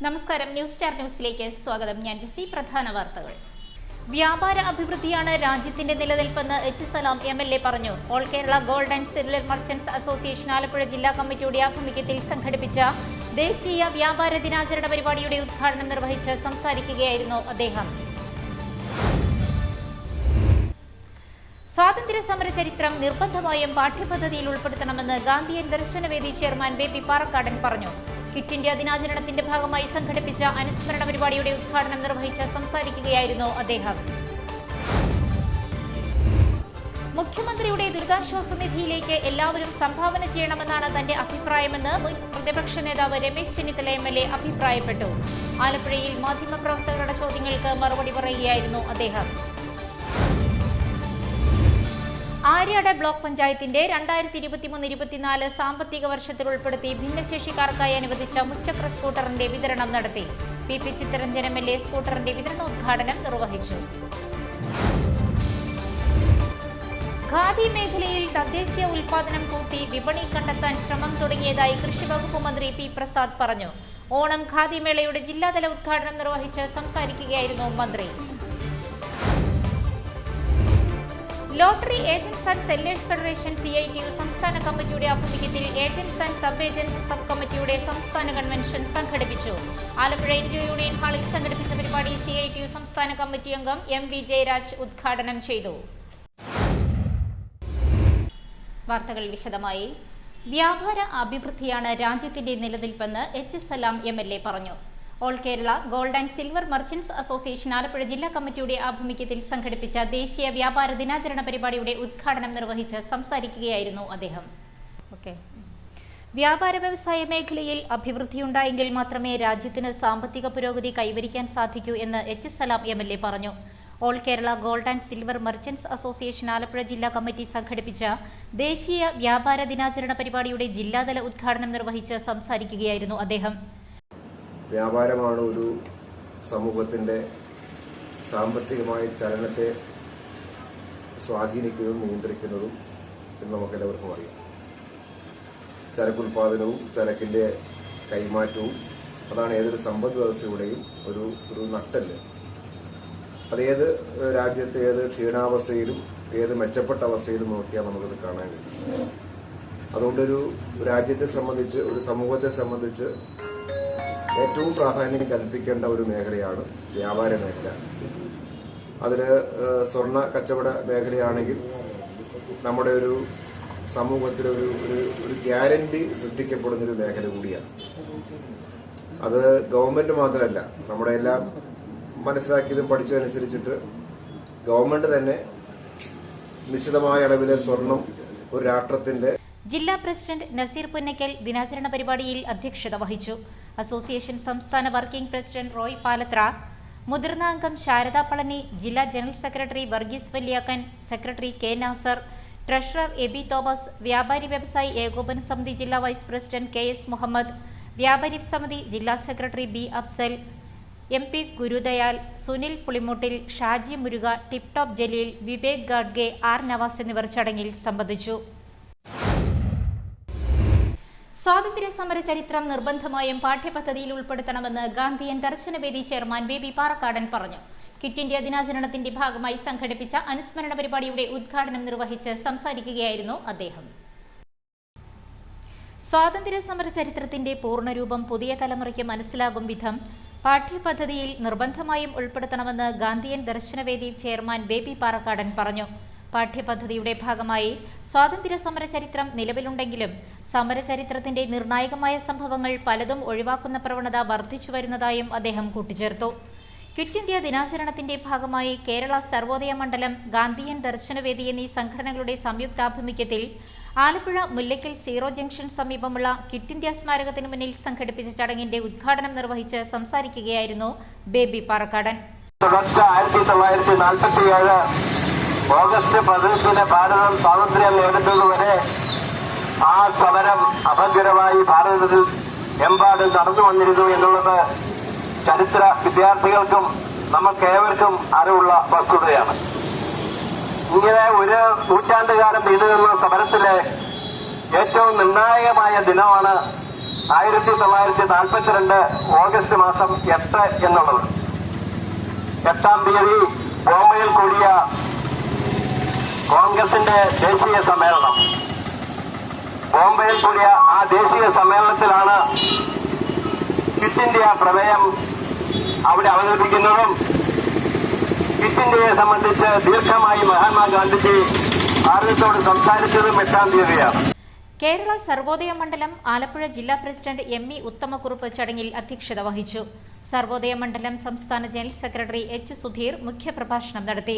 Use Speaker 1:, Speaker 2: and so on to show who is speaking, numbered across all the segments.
Speaker 1: നമസ്കാരം, news star ന്യൂസിലേക്ക് സ്വാഗതം. ഞാൻ ജെസി. പ്രധാന വാർത്തകൾ. വ്യാപാര അഭിവൃദ്ധിയാണ് രാജ്യത്തിന്റെ നിലനിൽപ്പെന്ന് എച്ച് സലാം MLA പറഞ്ഞു. All Kerala gold and silver merchants association Alappuzha ജില്ലാ കമ്മിറ്റിയുടെ ആഭിമുഖ്യത്തിൽ സംഘടിപ്പിച്ച ദേശീയ വ്യാപാര ദിനാചരണ പരിപാടിയുടെ ഉദ്ഘാടനം നിർവഹിച്ച് സംസാരിക്കുകയായിരുന്നു അദ്ദേഹം. സ്വാതന്ത്ര്യ സമര ചരിത്രം നിർബന്ധമായും പാഠ്യപദ്ധതിയിൽ ഉൾപ്പെടുത്തണമെന്ന് ഗാന്ധിയൻ ദർശനവേദി ചെയർമാൻ ബേബി പാറക്കാടൻ പറഞ്ഞു. ക്വിറ്റ് ഇന്ത്യ ദിനാചരണത്തിന്റെ ഭാഗമായി സംഘടിപ്പിച്ച അനുസ്മരണ പരിപാടിയുടെ ഉദ്ഘാടനം നിർവഹിച്ച് സംസാരിക്കുകയായിരുന്നു അദ്ദേഹം. മുഖ്യമന്ത്രിയുടെ ദുരിതാശ്വാസ നിധിയിലേക്ക് എല്ലാവരും സംഭാവന ചെയ്യണമെന്നാണ് തന്റെ അഭിപ്രായമെന്ന് മുൻ പ്രതിപക്ഷ നേതാവ് രമേശ് ചെന്നിത്തല MLA അഭിപ്രായപ്പെട്ടു. ആലപ്പുഴയിൽ മാധ്യമപ്രവർത്തകരുടെ ചോദ്യങ്ങൾക്ക് മറുപടി പറയുകയായിരുന്നു അദ്ദേഹം. ആര്യാട് ബ്ലോക്ക് പഞ്ചായത്തിന്റെ 2023-24 സാമ്പത്തിക വർഷത്തിൽ ഉൾപ്പെടുത്തി ഭിന്നശേഷിക്കാർക്കായി അനുവദിച്ച മുച്ചക്ര സ്കൂട്ടറിന്റെ വിതരണം നടത്തി. PP ചിത്തരഞ്ജൻ MLA സ്കൂട്ടറിന്റെ വിതരണോദ്ഘാടനം നിർവഹിച്ചു. ഖാദി മേഖലയിൽ തദ്ദേശീയ ഉൽപാദനം കൂട്ടി വിപണി കണ്ടെത്താൻ ശ്രമം തുടങ്ങിയതായി കൃഷി വകുപ്പ് മന്ത്രി P. പ്രസാദ് പറഞ്ഞു. ഓണം ഖാദി മേളയുടെ ജില്ലാതല ഉദ്ഘാടനം നിർവഹിച്ച് സംസാരിക്കുകയായിരുന്നു മന്ത്രി. Lottery agents and sellers federation CITU സംസ്ഥാന കമ്മിറ്റിയുടെ ആഭിമുഖ്യത്തിൽ agents and sub agents sub കമ്മിറ്റിയുടെ സംസ്ഥാന കൺവെൻഷൻ സംഘടിപ്പിച്ചു. ആലപ്പുഴ NGO യൂണിയൻ ഹാളിൽ സംഘടിപ്പിച്ച പരിപാടി CITU സംസ്ഥാന കമ്മിറ്റി അംഗം MV ജയരാജ് ഉദ്ഘാടനം ചെയ്തു. വാർത്തകൾ വിശദമായി. വ്യാപാര അഭിവൃദ്ധിയാണ് രാജ്യത്തിന്റെ നിലനിൽപ്പെന്ന് എച്ച് സലാം MLA പറഞ്ഞു. All Kerala gold and silver merchants association Alappuzha ജില്ലാ കമ്മിറ്റിയുടെ ആഭിമുഖ്യത്തിൽ സംഘടിപ്പിച്ച ദേശീയ വ്യാപാര ദിനാചരണ പരിപാടിയുടെ ഉദ്ഘാടനം നിർവഹിച്ച് സംസാരിക്കുകയായിരുന്നു അദ്ദേഹം. വ്യാപാര വ്യവസായ മേഖലയിൽ അഭിവൃദ്ധിയുണ്ടായെങ്കിൽ മാത്രമേ രാജ്യത്തിന് സാമ്പത്തിക പുരോഗതി കൈവരിക്കാൻ സാധിക്കൂ എന്ന് എച്ച് സലാം MLA പറഞ്ഞു. All Kerala gold and silver merchants association Alappuzha ജില്ലാ കമ്മിറ്റി സംഘടിപ്പിച്ച ദേശീയ വ്യാപാര ദിനാചരണ പരിപാടിയുടെ ജില്ലാതല ഉദ്ഘാടനം നിർവഹിച്ച് സംസാരിക്കുകയായിരുന്നു അദ്ദേഹം.
Speaker 2: വ്യാപാരമാണ് ഒരു സമൂഹത്തിന്റെ സാമ്പത്തികമായ ചലനത്തെ സ്വാധീനിക്കുന്നതും നിയന്ത്രിക്കുന്നതും എന്ന് നമുക്കെല്ലാവർക്കും അറിയാം. ചരക്കുൽപാദനവും ചരക്കിന്റെ കൈമാറ്റവും അതാണ് ഏതൊരു സമ്പദ് വ്യവസ്ഥയുടെയും ഒരു നട്ടെല്ല്. അതേത് രാജ്യത്തെ ഏത് ക്ഷീണാവസ്ഥയിലും ഏത് മെച്ചപ്പെട്ട അവസ്ഥയിലും നോക്കിയാൽ നമുക്കത് കാണാൻ കഴിയും. അതുകൊണ്ടൊരു രാജ്യത്തെ സംബന്ധിച്ച്, ഒരു സമൂഹത്തെ സംബന്ധിച്ച് ഏറ്റവും പ്രാധാന്യം കൽപ്പിക്കേണ്ട ഒരു മേഖലയാണ് വ്യാപാര മേഖല. അതില് സ്വർണ്ണ കച്ചവട മേഖലയാണെങ്കിൽ നമ്മുടെ ഒരു സമൂഹത്തിൽ ഒരു ഗ്യാരണ്ടി സൃഷ്ടിക്കപ്പെടുന്നൊരു മേഖല കൂടിയാണ്. അത് ഗവൺമെന്റ് മാത്രമല്ല, നമ്മുടെ എല്ലാം മനസ്സിലാക്കിയതും പഠിച്ചതനുസരിച്ചിട്ട് ഗവൺമെന്റ് തന്നെ നിശ്ചിതമായ അളവിലെ സ്വർണം ഒരു രാഷ്ട്രത്തിന്റെ.
Speaker 1: ജില്ലാ പ്രസിഡന്റ് നസീർ പുന്നക്കൽ ദിനാചരണ പരിപാടിയിൽ അധ്യക്ഷത വഹിച്ചു. അസോസിയേഷൻ സംസ്ഥാന വർക്കിംഗ് പ്രസിഡന്റ് റോയ് പാലത്ര, മുതിർന്ന അംഗം ശാരദ പളനി, ജില്ലാ general secretary Varghese Valyakkan, secretary K. Nasar, treasurer Aby Thomas, വ്യാപാരി വ്യവസായി ഏകോപന സമിതി ജില്ലാ വൈസ് പ്രസിഡന്റ് KS മുഹമ്മദ്, വ്യാപാരി സമിതി ജില്ലാ സെക്രട്ടറി B. Afsal, MP Gurudayal, Sunil Pulimuttil, Shaji Muruka, tip top Jaleel, Vivek Gadge, R. Navas എന്നിവർ ചടങ്ങിൽ സംബന്ധിച്ചു. സ്വാതന്ത്ര്യ സമര ചരിത്രം നിർബന്ധമായും പാഠ്യപദ്ധതിയിൽ ഉൾപ്പെടുത്തണമെന്ന് ഗാന്ധിയൻ ദർശനവേദി ചെയർമാൻ ബേബി പാറക്കാടൻ പറഞ്ഞു. ക്വിറ്റ് ഇന്ത്യ ദിനാചരണത്തിന്റെ ഭാഗമായി സംഘടിപ്പിച്ച അനുസ്മരണ പരിപാടിയുടെ ഉദ്ഘാടനം നിർവഹിച്ച് സംസാരിക്കുകയായിരുന്നു അദ്ദേഹം. സ്വാതന്ത്ര്യ സമര ചരിത്രത്തിന്റെ പൂർണ്ണരൂപം പുതിയ തലമുറയ്ക്ക് മനസ്സിലാകും വിധം പാഠ്യപദ്ധതിയിൽ നിർബന്ധമായും ഉൾപ്പെടുത്തണമെന്ന് ഗാന്ധിയൻ ദർശനവേദി ചെയർമാൻ ബേബി പാറക്കാടൻ പറഞ്ഞു. പാഠ്യപദ്ധതിയുടെ ഭാഗമായി സ്വാതന്ത്ര്യ സമര ചരിത്രം നിലവിലുണ്ടെങ്കിലും സമരചരിത്രത്തിന്റെ നിർണായകമായ സംഭവങ്ങൾ പലതും ഒഴിവാക്കുന്ന പ്രവണത വർദ്ധിച്ചു വരുന്നതായും അദ്ദേഹം കൂട്ടിച്ചേർത്തു. ക്വിറ്റ് ഇന്ത്യ ദിനാചരണത്തിന്റെ ഭാഗമായി കേരള സർവോദയ മണ്ഡലം, ഗാന്ധിയൻ ദർശനവേദി എന്നീ സംഘടനകളുടെ സംയുക്താഭിമുഖ്യത്തിൽ ആലപ്പുഴ മുല്ലയ്ക്കൽ സീറോ ജംഗ്ഷൻ സമീപമുള്ള ക്വിറ്റ് ഇന്ത്യ സ്മാരകത്തിന് മുന്നിൽ സംഘടിപ്പിച്ച ചടങ്ങിന്റെ ഉദ്ഘാടനം നിർവഹിച്ച് സംസാരിക്കുകയായിരുന്നു ബേബി പാറക്കാടൻ.
Speaker 3: ഓഗസ്റ്റ് 15 ഭാരതം സ്വാതന്ത്ര്യം നേടുന്നതുവരെ ആ സമരം അഭദ്രമായി ഭാരതത്തിൽ എമ്പാടും നടന്നു വന്നിരുന്നു എന്നുള്ളത് ചരിത്ര വിദ്യാർത്ഥികൾക്കും നമുക്കേവർക്കും അറിവുള്ള വസ്തുതയാണ്. ഇങ്ങനെ ഒരു നൂറ്റാണ്ടുകാലം നീണ്ടുനിന്ന സമരത്തിലെ ഏറ്റവും നിർണായകമായ ദിനമാണ് 1942 ഓഗസ്റ്റ് മാസം 8 എന്നുള്ളത്. 8-ാം തീയതി ബോംബെയിൽ കൂടിയ കോൺഗ്രസിന്റെ ദേശീയ സമ്മേളനം. ബോംബെയിൽ കൂടിയ ആ ദേശീയ സമ്മേളനത്തിലാണ് ക്വിറ്റ് ഇന്ത്യ പ്രമേയം അവിടെ അവതരിപ്പിക്കുന്നതും ക്വിറ്റ് ഇന്ത്യയെ സംബന്ധിച്ച് ദീർഘമായി മഹാത്മാഗാന്ധിജി ഭാരതത്തോട് സംസാരിച്ചതും 8-ാം തീയതിയാണ്.
Speaker 1: കേരള സർവോദയ മണ്ഡലം ആലപ്പുഴ ജില്ലാ പ്രസിഡന്റ് എം.ഇ. ഉത്തമക്കുറുപ്പ് ചടങ്ങിൽ അധ്യക്ഷത വഹിച്ചു. സർവോദയ മണ്ഡലം സംസ്ഥാന ജനറൽ സെക്രട്ടറി എച്ച്. സുധീർ മുഖ്യപ്രഭാഷണം നടത്തി.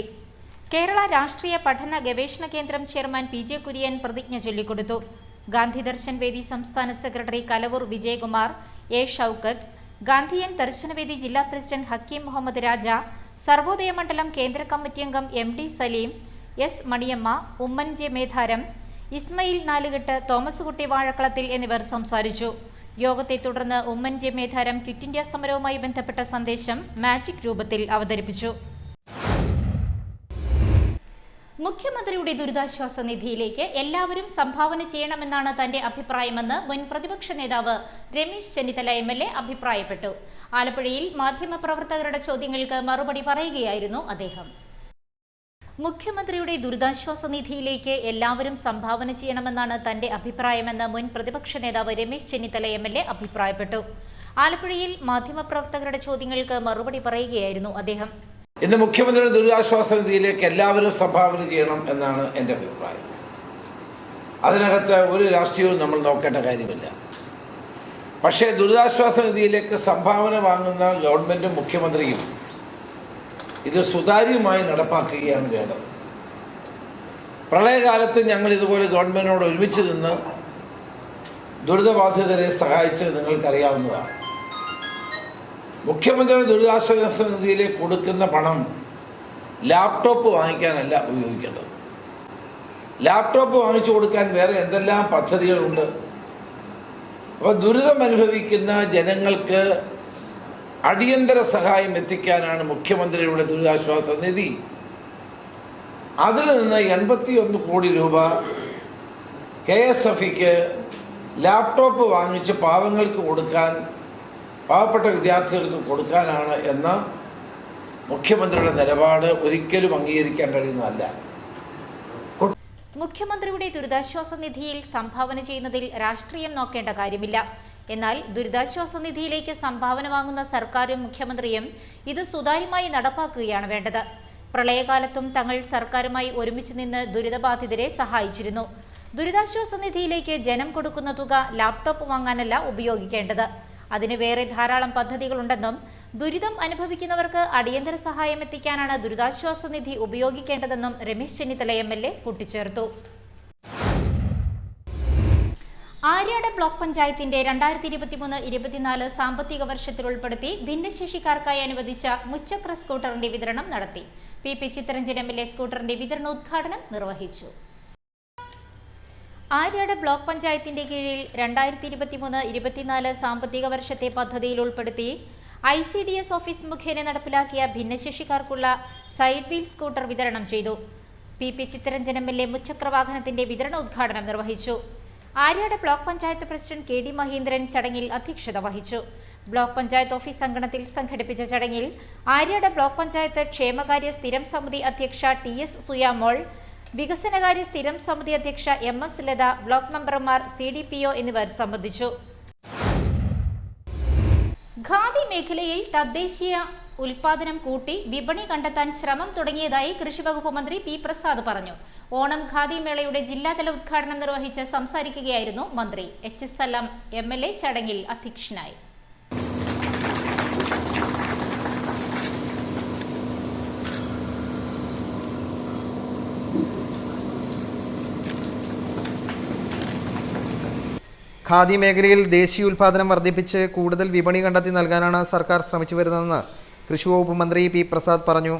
Speaker 1: കേരള രാഷ്ട്രീയ പഠന ഗവേഷണ കേന്ദ്രം ചെയർമാൻ പി.ജെ. കുര്യൻ പ്രതിജ്ഞ ചൊല്ലിക്കൊടുത്തു. ഗാന്ധി ദർശൻ വേദി സംസ്ഥാന സെക്രട്ടറി കലവൂർ വിജയകുമാർ, എ. ഷൌക്കത്ത്, ഗാന്ധിയൻ ദർശനവേദി ജില്ലാ പ്രസിഡന്റ് ഹക്കീം മുഹമ്മദ് രാജ, സർവോദയ മണ്ഡലം കേന്ദ്ര കമ്മിറ്റി അംഗം എം.ഡി. സലീം, എസ്. മണിയമ്മ, ഉമ്മൻ ജെ. മേധാരം, ഇസ്മയിൽ നാലുകെട്ട്, തോമസ് കുട്ടി വാഴക്കളത്തിൽ എന്നിവർ സംസാരിച്ചു. യോഗത്തെ തുടർന്ന് ഉമ്മൻ ജെ. മേധാരം ക്വിറ്റ് ഇന്ത്യ സമരവുമായി ബന്ധപ്പെട്ട സന്ദേശം മാജിക് രൂപത്തിൽ അവതരിപ്പിച്ചു. മുഖ്യമന്ത്രിയുടെ ദുരിതാശ്വാസ നിധിയിലേക്ക് എല്ലാവരും സംഭാവന ചെയ്യണമെന്നാണ് തന്റെ അഭിപ്രായമെന്ന് മുൻ പ്രതിപക്ഷ നേതാവ് രമേശ് ചെന്നിത്തല എം.എൽ.എ. അഭിപ്രായപ്പെട്ടു. ആലപ്പുഴയിൽ മാധ്യമപ്രവർത്തകരുടെ ചോദ്യങ്ങൾക്ക് മറുപടി പറയുകയായിരുന്നു അദ്ദേഹം. മുഖ്യമന്ത്രിയുടെ ദുരിതാശ്വാസ നിധിയിലേക്ക് എല്ലാവരും സംഭാവന ചെയ്യണമെന്നാണ് തന്റെ അഭിപ്രായമെന്ന് മുൻ പ്രതിപക്ഷ നേതാവ് രമേശ് ചെന്നിത്തല എം.എൽ.എ. അഭിപ്രായപ്പെട്ടു. ആലപ്പുഴയിൽ മാധ്യമപ്രവർത്തകരുടെ ചോദ്യങ്ങൾക്ക് മറുപടി പറയുകയായിരുന്നു അദ്ദേഹം.
Speaker 4: ഇന്ന് മുഖ്യമന്ത്രിയുടെ ദുരിതാശ്വാസ നിധിയിലേക്ക് എല്ലാവരും സംഭാവന ചെയ്യണം എന്നാണ് എൻ്റെ അഭിപ്രായം. അതിനകത്ത് ഒരു രാഷ്ട്രീയവും നമ്മൾ നോക്കേണ്ട കാര്യമില്ല. പക്ഷേ ദുരിതാശ്വാസ നിധിയിലേക്ക് സംഭാവന വാങ്ങുന്ന ഗവൺമെൻറ്റും മുഖ്യമന്ത്രിയും ഇത് സുതാര്യമായി നടപ്പാക്കുകയാണ് വേണ്ടത്. പ്രളയകാലത്ത് ഞങ്ങൾ ഇതുപോലെ ഗവൺമെൻറ്റിനോട് ഒരുമിച്ച് നിന്ന് ദുരിതബാധിതരെ സഹായിച്ചത് നിങ്ങൾക്കറിയാവുന്നതാണ്. മുഖ്യമന്ത്രിയുടെ ദുരിതാശ്വാസ നിധിയിലേക്ക് കൊടുക്കുന്ന പണം ലാപ്ടോപ്പ് വാങ്ങിക്കാനല്ല ഉപയോഗിക്കേണ്ടത്. ലാപ്ടോപ്പ് വാങ്ങിച്ചു കൊടുക്കാൻ വേറെ എന്തെല്ലാം പദ്ധതികളുണ്ട്. അപ്പോൾ ദുരിതം അനുഭവിക്കുന്ന ജനങ്ങൾക്ക് അടിയന്തര സഹായം എത്തിക്കാനാണ് മുഖ്യമന്ത്രിയുടെ ദുരിതാശ്വാസ നിധി. അതിൽ നിന്ന് 81 കോടി രൂപ KSFക്ക് ലാപ്ടോപ്പ് വാങ്ങിച്ച് പാവങ്ങൾക്ക് കൊടുക്കാൻ, പാവപ്പെട്ട വിദ്യാർത്ഥികൾക്ക് കൊടുക്കാനാണ് എന്ന മുഖ്യമന്ത്രിയുടെ നിലപാട് ഒരിക്കലും അംഗീകരിക്കാൻ കഴിയുന്നതല്ല.
Speaker 1: മുഖ്യമന്ത്രിയുടെ ദുരിതാശ്വാസ നിധിയിൽ സംഭാവന ചെയ്യുന്നതിൽ രാഷ്ട്രീയം നോക്കേണ്ട കാര്യമില്ല. എന്നാൽ ദുരിതാശ്വാസ നിധിയിലേക്ക് സംഭാവന വാങ്ങുന്ന സർക്കാരും മുഖ്യമന്ത്രിയും ഇത് സുതാര്യമായി നടപ്പാക്കുകയാണ് വേണ്ടത്. പ്രളയകാലത്തും തങ്ങൾ സർക്കാരുമായി ഒരുമിച്ച് നിന്ന് ദുരിതബാധിതരെ സഹായിച്ചിരുന്നു. ദുരിതാശ്വാസ നിധിയിലേക്ക് ജനം കൊടുക്കുന്ന തുക ലാപ്ടോപ്പ് വാങ്ങാനല്ല ഉപയോഗിക്കേണ്ടത്. അതിന് വേറെ ധാരാളം പദ്ധതികളുണ്ടെന്നും ദുരിതം അനുഭവിക്കുന്നവർക്ക് അടിയന്തര സഹായം എത്തിക്കാനാണ് ദുരിതാശ്വാസ നിധി ഉപയോഗിക്കേണ്ടതെന്നും രമേശ് ചെന്നിത്തല എം.എൽ.എ. കൂട്ടിച്ചേർത്തു. ആര്യാട് ബ്ലോക്ക് പഞ്ചായത്തിന്റെ 2023-24 സാമ്പത്തിക വർഷത്തിൽ ഉൾപ്പെടുത്തി ഭിന്നശേഷിക്കാർക്കായി അനുവദിച്ച മുച്ചക്ര സ്കൂട്ടറിന്റെ വിതരണം നടത്തി. P Chittaranjan MLA. സ്കൂട്ടറിന്റെ വിതരണോദ്ഘാടനം നിർവഹിച്ചു. ആര്യാട് ബ്ലോക്ക് പഞ്ചായത്തിന്റെ കീഴിൽ 2023-24 സാമ്പത്തിക വർഷത്തെ പദ്ധതിയിൽ ഉൾപ്പെടുത്തി ICDS ഓഫീസ് മുഖേന നടപ്പിലാക്കിയ ഭിന്നശേഷിക്കാർക്കുള്ള സൈഡ് വീൽ സ്കൂട്ടർ വിതരണം ചെയ്തു. P Chittaranjan MLA. മുച്ചക്ര വാഹനത്തിന്റെ വിതരണോദ്ഘാടനം നിർവഹിച്ചു. Aryad block panchayat president KD Mahendran ചടങ്ങിൽ അധ്യക്ഷത വഹിച്ചു. ബ്ലോക്ക് പഞ്ചായത്ത് ഓഫീസ് അങ്കണത്തിൽ സംഘടിപ്പിച്ച ചടങ്ങിൽ ആര്യാട് ബ്ലോക്ക് പഞ്ചായത്ത് ക്ഷേമകാര്യ സ്ഥിരം സമിതി അധ്യക്ഷ TS സുയാമോൾ, വികസനകാര്യ സ്ഥിരം സമിതി അധ്യക്ഷ MS ലത, ബ്ലോക്ക് മെമ്പർമാർ, CDPO എന്നിവർ സംബന്ധിച്ചു. ഖാദി മേഖലയിൽ തദ്ദേശീയ ഉൽപാദനം കൂട്ടി വിപണി കണ്ടെത്താൻ ശ്രമം തുടങ്ങിയതായി കൃഷിവകുപ്പ് മന്ത്രി P. പ്രസാദ് പറഞ്ഞു. ഓണം ഖാദി മേളയുടെ ജില്ലാതല ഉദ്ഘാടനം നിർവഹിച്ച് സംസാരിക്കുകയായിരുന്നു മന്ത്രി. HS സലാം MLA ചടങ്ങിൽ അധ്യക്ഷനായി.
Speaker 5: ഖാദി മേഖലയിൽ ദേശീയോൽപാദനം വർദ്ധിപ്പിച്ച് കൂടുതൽ വിപണി കണ്ടെത്തി നൽകാനാണ് സർക്കാർ ശ്രമിച്ചു വരുന്നതെന്ന് കൃഷി വകുപ്പ് മന്ത്രി P. പ്രസാദ് പറഞ്ഞു.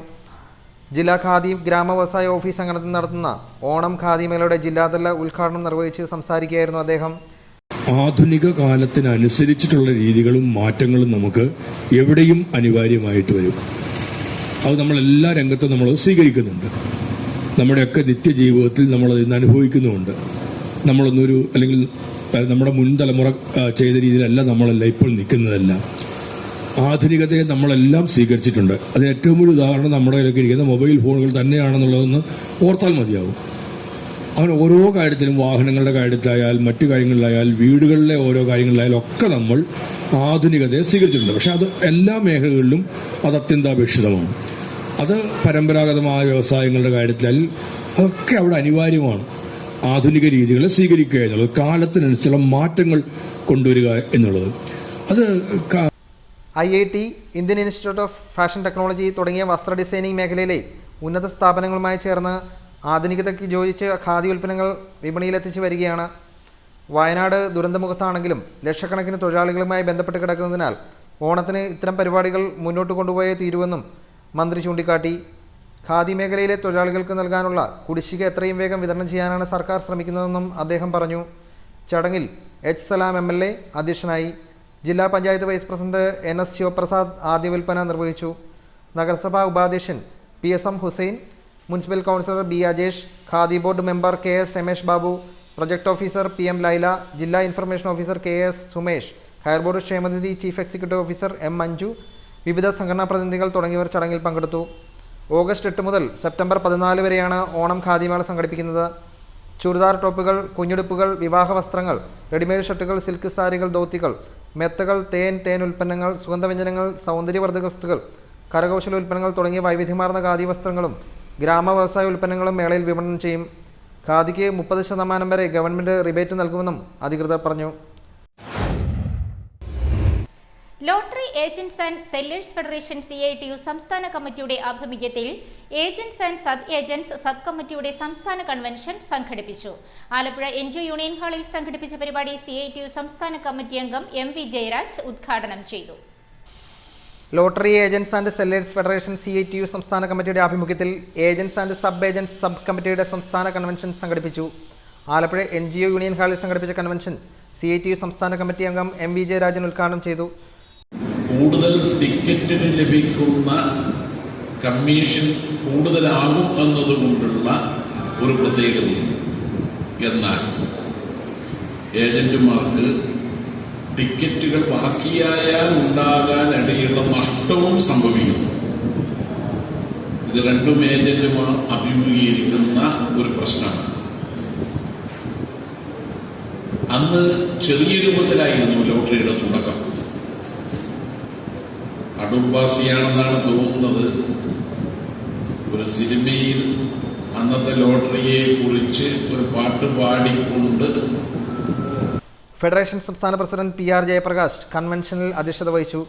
Speaker 5: ജില്ലാ ഖാദി ഗ്രാമവ്യവസായ ഓഫീസ് അങ്കണത്തിൽ നടത്തുന്ന ഓണം ഖാദി മേളയുടെ ജില്ലാതല ഉദ്ഘാടനം നിർവഹിച്ച് സംസാരിക്കുകയായിരുന്നു അദ്ദേഹം.
Speaker 6: ആധുനിക കാലത്തിനനുസരിച്ചിട്ടുള്ള രീതികളും മാറ്റങ്ങളും നമുക്ക് എവിടെയും അനിവാര്യമായിട്ട് വരും. അത് നമ്മളെല്ലാ രംഗത്തും നമ്മൾ സ്വീകരിക്കുന്നുണ്ട്. നമ്മുടെയൊക്കെ നിത്യജീവിതത്തിൽ നമ്മളതിന് അനുഭവിക്കുന്നുമുണ്ട്. നമ്മളൊന്നൊരു അല്ലെങ്കിൽ നമ്മുടെ മുൻ തലമുറ ചെയ്ത രീതിയിലല്ല നമ്മളല്ല ഇപ്പോൾ നിൽക്കുന്നതല്ല. ആധുനികതയെ നമ്മളെല്ലാം സ്വീകരിച്ചിട്ടുണ്ട്. അതിന് ഏറ്റവും വലിയ ഉദാഹരണം നമ്മുടെ കയ്യിലൊക്കെ ഇരിക്കുന്ന മൊബൈൽ ഫോണുകൾ തന്നെയാണെന്നുള്ളതെന്ന് ഓർത്താൽ മതിയാവും. അങ്ങനെ ഓരോ കാര്യത്തിലും, വാഹനങ്ങളുടെ കാര്യത്തിലായാൽ, മറ്റു കാര്യങ്ങളിലായാൽ, വീടുകളിലെ ഓരോ കാര്യങ്ങളിലായാലും ഒക്കെ നമ്മൾ ആധുനികതയെ സ്വീകരിച്ചിട്ടുണ്ട്. പക്ഷെ അത് എല്ലാ മേഖലകളിലും അത് അത്യന്താപേക്ഷിതമാണ്. അത് പരമ്പരാഗതമായ വ്യവസായങ്ങളുടെ കാര്യത്തിൽ അതൊക്കെ അവിടെ അനിവാര്യമാണ്. ആധുനിക രീതികളെ സ്വീകരിക്കുക എന്നുള്ളത്, കാലത്തിനനുസരിച്ചുള്ള മാറ്റങ്ങൾ കൊണ്ടുവരിക എന്നുള്ളത്, അത്
Speaker 5: IIT, Indian institute of fashion technology തുടങ്ങിയ വസ്ത്ര ഡിസൈനിങ് മേഖലയിലെ ഉന്നത സ്ഥാപനങ്ങളുമായി ചേർന്ന് ആധുനികതയ്ക്ക് യോജിച്ച് ഖാദി ഉൽപ്പന്നങ്ങൾ വിപണിയിലെത്തിച്ചു വരികയാണ്. വയനാട് ദുരന്തമുഖത്താണെങ്കിലും ലക്ഷക്കണക്കിന് തൊഴിലാളികളുമായി ബന്ധപ്പെട്ട് കിടക്കുന്നതിനാൽ ഓണത്തിന് ഇത്തരം പരിപാടികൾ മുന്നോട്ട് കൊണ്ടുപോയേ തീരുവെന്നും മന്ത്രി ചൂണ്ടിക്കാട്ടി. ഖാദി മേഖലയിലെ തൊഴിലാളികൾക്ക് നൽകാനുള്ള കുടിശ്ശിക എത്രയും വേഗം വിതരണം ചെയ്യാനാണ് സർക്കാർ ശ്രമിക്കുന്നതെന്നും അദ്ദേഹം പറഞ്ഞു. ചടങ്ങിൽ H. സലാം MLA അധ്യക്ഷനായി. ജില്ലാ panchayat vice president NS Sivaprasad ആദ്യ വിൽപ്പന നിർവഹിച്ചു. നഗരസഭാ ഉപാധ്യക്ഷൻ PSM Hussain, municipal councillor B. Ajesh, khadi board member KS Ramesh Babu, project officer PM Laila, ജില്ലാ ഇൻഫർമേഷൻ ഓഫീസർ KS സുമേഷ്, ഹയർ ബോർഡ് ക്ഷേമനിധി chief executive officer M. Manju, വിവിധ സംഘടനാ പ്രതിനിധികൾ തുടങ്ങിയവർ ചടങ്ങിൽ പങ്കെടുത്തു. ഓഗസ്റ്റ് 8 മുതൽ സെപ്റ്റംബർ 14 വരെയാണ് ഓണം ഖാദിമേള സംഘടിപ്പിക്കുന്നത്. ചുരിദാർ ടോപ്പുകൾ, കുഞ്ഞുടുപ്പുകൾ, വിവാഹ വസ്ത്രങ്ങൾ, റെഡിമെയ്ഡ് ഷർട്ടുകൾ, സിൽക്ക് സാരികൾ, ധോത്തികൾ, മെത്തകൾ, തേൻ ഉൽപ്പന്നങ്ങൾ, സുഗന്ധവ്യഞ്ജനങ്ങൾ, സൗന്ദര്യവർദ്ധക വസ്തുക്കൾ, കരകൗശല ഉൽപ്പന്നങ്ങൾ തുടങ്ങിയ വൈവിധ്യമാർന്ന ഖാദി വസ്ത്രങ്ങളും ഗ്രാമ വ്യവസായ ഉൽപ്പന്നങ്ങളും മേളയിൽ വിപണനം ചെയ്യും. ഖാദിക്ക് 30% വരെ ഗവൺമെന്റ് റിബേറ്റ് നൽകുമെന്നും അധികൃതർ പറഞ്ഞു.
Speaker 1: Lottery agents and sellers federation CITU സംസ്ഥാന കമ്മിറ്റിയുടെ ആഭിമുഖ്യത്തിൽ agents and sub agents sub കമ്മിറ്റിയുടെ സംസ്ഥാന കൺവെൻഷൻ സംഘടിപ്പിച്ചു. ആലപ്പുഴ NGO യൂണിയൻ ഹാളിൽ സംഘടിപ്പിച്ച പരിപാടി CITU സംസ്ഥാന കമ്മിറ്റി അംഗം MV ജയരാജ് ഉദ്ഘാടനം ചെയ്തു.
Speaker 5: Lottery agents and sellers federation CITU സംസ്ഥാന കമ്മിറ്റിയുടെ ആഭിമുഖ്യത്തിൽ agents and sub agents sub കമ്മിറ്റിയുടെ സംസ്ഥാന കൺവെൻഷൻ സംഘടിപ്പിച്ചു. ആലപ്പുഴ NGO യൂണിയൻ ഹാളിൽ സംഘടിപ്പിച്ച കൺവെൻഷൻ CITU സംസ്ഥാന കമ്മിറ്റി അംഗം MV ജയരാജൻ ഉദ്ഘാടനം ചെയ്തു.
Speaker 7: കൂടുതൽ ടിക്കറ്റിന് ലഭിക്കുന്ന കമ്മീഷൻ കൂടുതലാകും എന്നതുകൊണ്ടുള്ള ഒരു പ്രത്യേകതയാണ്. എന്നാൽ ഏജന്റുമാർക്ക് ടിക്കറ്റുകൾ ബാക്കിയായാൽ ഉണ്ടാകാനിടയുള്ള നഷ്ടവും സംഭവിക്കുന്നു. ഇത് രണ്ടും ഏജന്റുമാർ അഭിമുഖീകരിക്കുന്ന ഒരു പ്രശ്നമാണ്. അന്ന് ചെറിയ രൂപത്തിലായിരുന്നു ലോട്ടറിയുടെ തുടക്കം. അടൂർവാസിയാണെന്നാണ് തോന്നുന്നത്, ഒരു സിനിമയിൽ അന്നത്തെ ലോട്ടറിയെ കുറിച്ച് ഒരു പാട്ട് പാടിക്കൊണ്ട്
Speaker 5: ഫെഡറേഷൻ സംസ്ഥാന പ്രസിഡന്റ് PR ജയപ്രകാശ് കൺവെൻഷനിൽ അധ്യക്ഷത വഹിച്ചു.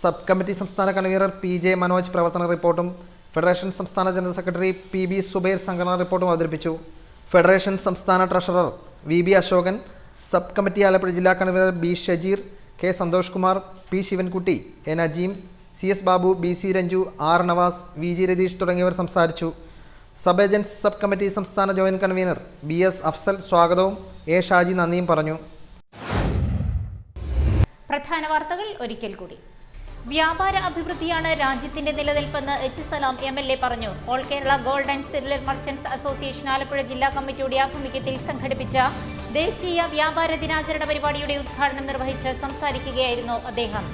Speaker 5: സബ് കമ്മിറ്റി സംസ്ഥാന കൺവീനർ PJ മനോജ് പ്രവർത്തന റിപ്പോർട്ടും ഫെഡറേഷൻ സംസ്ഥാന ജനറൽ സെക്രട്ടറി PB സുബൈർ സംഘടനാ റിപ്പോർട്ടും അവതരിപ്പിച്ചു. ഫെഡറേഷൻ സംസ്ഥാന treasurer VB Ashokan, sub committee Alappuzha ജില്ലാ convener B Shajeer, K Santhosh Kumar, P Sivankutty, A Najeem, CS Babu, BC Ranju, R Navas, VG Ratheesh തുടങ്ങിയവർ സംസാരിച്ചു. സബ് ഏജൻസ് സബ് കമ്മിറ്റി സംസ്ഥാന ജോയിന്റ് കൺവീനർ BS അഫ്സൽ സ്വാഗതവും A ഷാജി നന്ദിയും പറഞ്ഞു.
Speaker 1: പ്രധാന വാർത്തകൾ ഒരിക്കൽ കൂടി. വ്യാപാര അഭിവൃദ്ധിയാണ് രാജ്യത്തിന്റെ നിലനിൽപ്പെന്ന് H. സലാം MLA പറഞ്ഞു. All Kerala gold and silver merchants association Alappuzha ജില്ലാ കമ്മിറ്റിയുടെ ആഭിമുഖ്യത്തിൽ സംഘടിപ്പിച്ച ദേശീയ വ്യാപാര ദിനാചരണ പരിപാടിയുടെ ഉദ്ഘാടനം നിർവഹിച്ച് സംസാരിക്കുകയായിരുന്നു അദ്ദേഹം.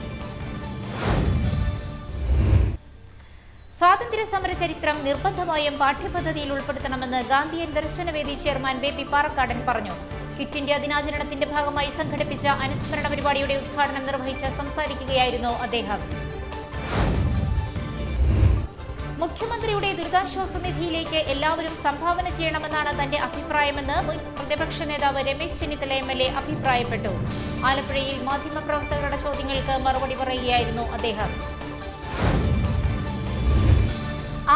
Speaker 1: സ്വാതന്ത്ര്യ സമര ചരിത്രം നിർബന്ധമായും പാഠ്യപദ്ധതിയിൽ ഉൾപ്പെടുത്തണമെന്ന് ഗാന്ധിയൻ ദർശനവേദി ചെയർമാൻ BP പാറക്കാടൻ പറഞ്ഞു. ക്വിറ്റ് ഇന്ത്യ ദിനാചരണത്തിന്റെ ഭാഗമായി സംഘടിപ്പിച്ച അനുസ്മരണ പരിപാടിയുടെ ഉദ്ഘാടനം നിർവഹിച്ച് സംസാരിക്കുകയായിരുന്നു അദ്ദേഹം. മുഖ്യമന്ത്രിയുടെ ദുരിതാശ്വാസ നിധിയിലേക്ക് എല്ലാവരും സംഭാവന ചെയ്യണമെന്നാണ് തന്റെ അഭിപ്രായമെന്ന് മുൻ പ്രതിപക്ഷ നേതാവ് രമേശ് ചെന്നിത്തല MLA അഭിപ്രായപ്പെട്ടു. ആലപ്പുഴയിൽ മാധ്യമപ്രവർത്തകരുടെ ചോദ്യങ്ങൾക്ക് മറുപടി പറയുകയായിരുന്നു അദ്ദേഹം.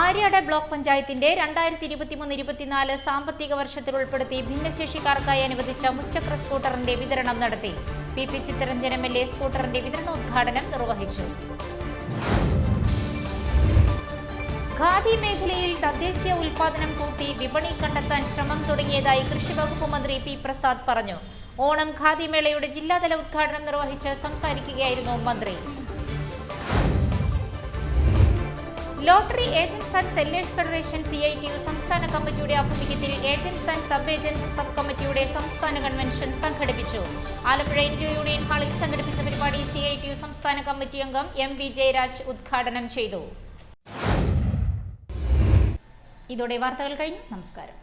Speaker 1: ആര്യാട് ബ്ലോക്ക് പഞ്ചായത്തിന്റെ 2023-24 സാമ്പത്തിക വർഷത്തിൽ ഉൾപ്പെടുത്തി ഭിന്നശേഷിക്കാർക്കായി അനുവദിച്ച മുച്ചക്ര സ്കൂട്ടറിന്റെ വിതരണം നടത്തി. PP ചിത്തരഞ്ജൻ MLA സ്കൂട്ടറിന്റെ വിതരണോദ്ഘാടനം നിർവഹിച്ചു. ഖാദി മേഖലയിൽ തദ്ദേശീയ ഉൽപാദനം കൂട്ടി വിപണി കണ്ടെത്താൻ ശ്രമം തുടങ്ങിയതായി കൃഷി വകുപ്പ് മന്ത്രി P. പ്രസാദ് പറഞ്ഞു. ഓണം ഖാദി മേളയുടെ ജില്ലാതല ഉദ്ഘാടനം നിർവഹിച്ച് സംസാരിക്കുകയായിരുന്നു മന്ത്രി. Lottery agents and sellers federation CITU സംസ്ഥാന കമ്മിറ്റിയുടെ ആഭിമുഖ്യത്തിൽ agents and sub agents sub കമ്മിറ്റിയുടെ സംസ്ഥാന കൺവെൻഷൻ സംഘടിപ്പിച്ചു. ആലപ്പുഴ ഇന്ത്യ യൂണിയൻ ഹാളിൽ സംഘടിപ്പിച്ച പരിപാടി CITU സംസ്ഥാന കമ്മിറ്റി അംഗം MV ജയരാജ് ഉദ്ഘാടനം ചെയ്തു. ഇതോടെ വാർത്തകൾ കഴിഞ്ഞു. നമസ്കാരം.